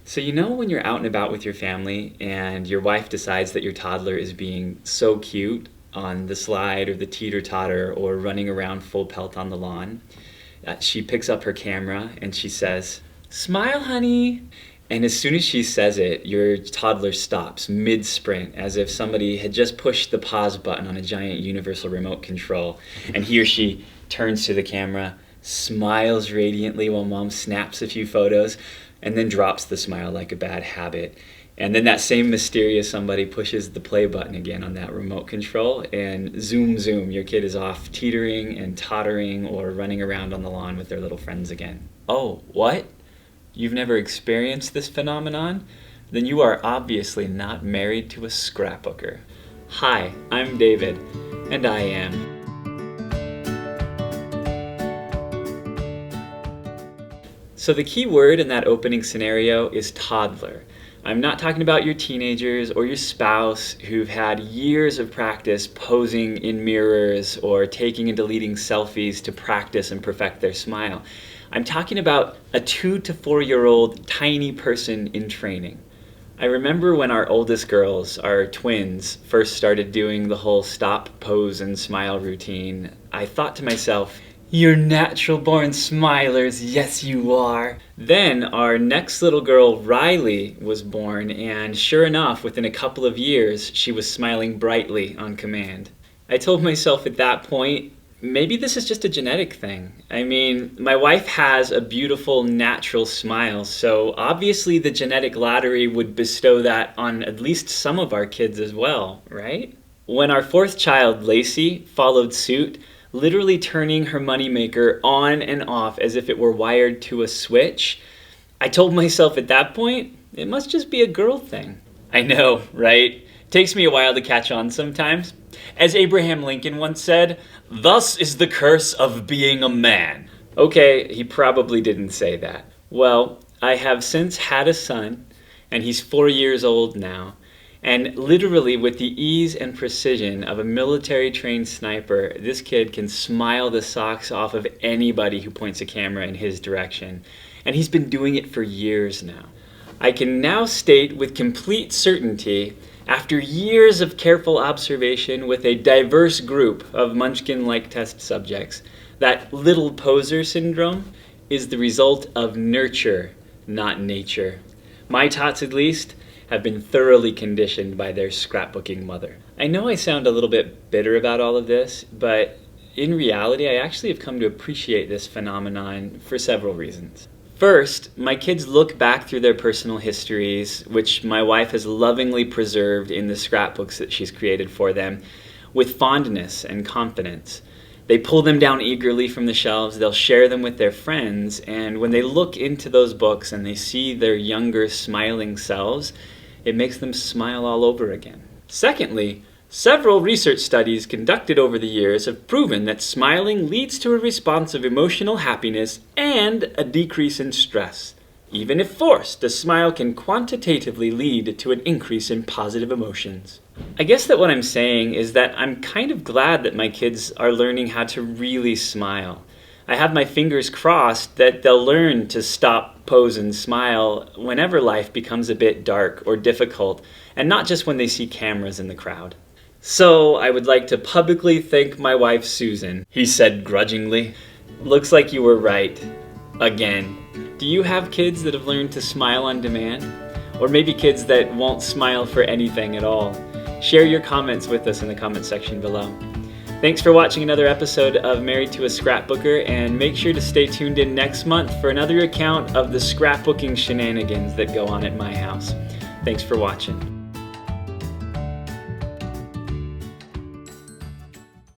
So you know when you're out and about with your family and your wife decides that your toddler is being so cute on the slide or the teeter-totter or running around full pelt on the lawn, she picks up her camera and she says, "Smile, honey." And as soon as she says it, your toddler stops mid-sprint as if somebody had just pushed the pause button on a giant universal remote control. And he or she turns to the camera, smiles radiantly while mom snaps a few photos, and then drops the smile like a bad habit. And then that same mysterious somebody pushes the play button again on that remote control, and zoom, zoom, your kid is off teetering and tottering or running around on the lawn with their little friends again. Oh, what? You've never experienced this phenomenon? Then you are obviously not married to a scrapbooker. Hi, I'm David, and I am. So the key word in that opening scenario is toddler. I'm not talking about your teenagers or your spouse who've had years of practice posing in mirrors or taking and deleting selfies to practice and perfect their smile. I'm talking about a 2 to 4 year old tiny person in training. I remember when our oldest girls, our twins, first started doing the whole stop, pose, and smile routine. I thought to myself, "You're natural-born smilers, yes you are." Then our next little girl, Riley, was born, and sure enough, within a couple of years, she was smiling brightly on command. I told myself at that point, maybe this is just a genetic thing. I mean, my wife has a beautiful, natural smile, so obviously the genetic lottery would bestow that on at least some of our kids as well, right? When our fourth child, Lacey, followed suit, literally turning her moneymaker on and off as if it were wired to a switch, I told myself at that point, it must just be a girl thing. I know, right? Takes me a while to catch on sometimes. As Abraham Lincoln once said, "Thus is the curse of being a man." Okay, he probably didn't say that. Well, I have since had a son, and he's 4 years old now. And literally with the ease and precision of a military-trained sniper, this kid can smile the socks off of anybody who points a camera in his direction. And he's been doing it for years now. I can now state with complete certainty, after years of careful observation with a diverse group of Munchkin-like test subjects, that little poser syndrome is the result of nurture, not nature. My tots, at least, have been thoroughly conditioned by their scrapbooking mother. I know I sound a little bit bitter about all of this, but in reality, I actually have come to appreciate this phenomenon for several reasons. First, my kids look back through their personal histories, which my wife has lovingly preserved in the scrapbooks that she's created for them, with fondness and confidence. They pull them down eagerly from the shelves, they'll share them with their friends, and when they look into those books and they see their younger smiling selves, it makes them smile all over again. Secondly, several research studies conducted over the years have proven that smiling leads to a response of emotional happiness and a decrease in stress. Even if forced, a smile can quantitatively lead to an increase in positive emotions. I guess that what I'm saying is that I'm kind of glad that my kids are learning how to really smile. I have my fingers crossed that they'll learn to stop, pose, and smile whenever life becomes a bit dark or difficult, and not just when they see cameras in the crowd. "So I would like to publicly thank my wife, Susan," he said grudgingly. "Looks like you were right. Again." Do you have kids that have learned to smile on demand? Or maybe kids that won't smile for anything at all? Share your comments with us in the comment section below. Thanks for watching another episode of Married to a Scrapbooker, and make sure to stay tuned in next month for another account of the scrapbooking shenanigans that go on at my house. Thanks for watching.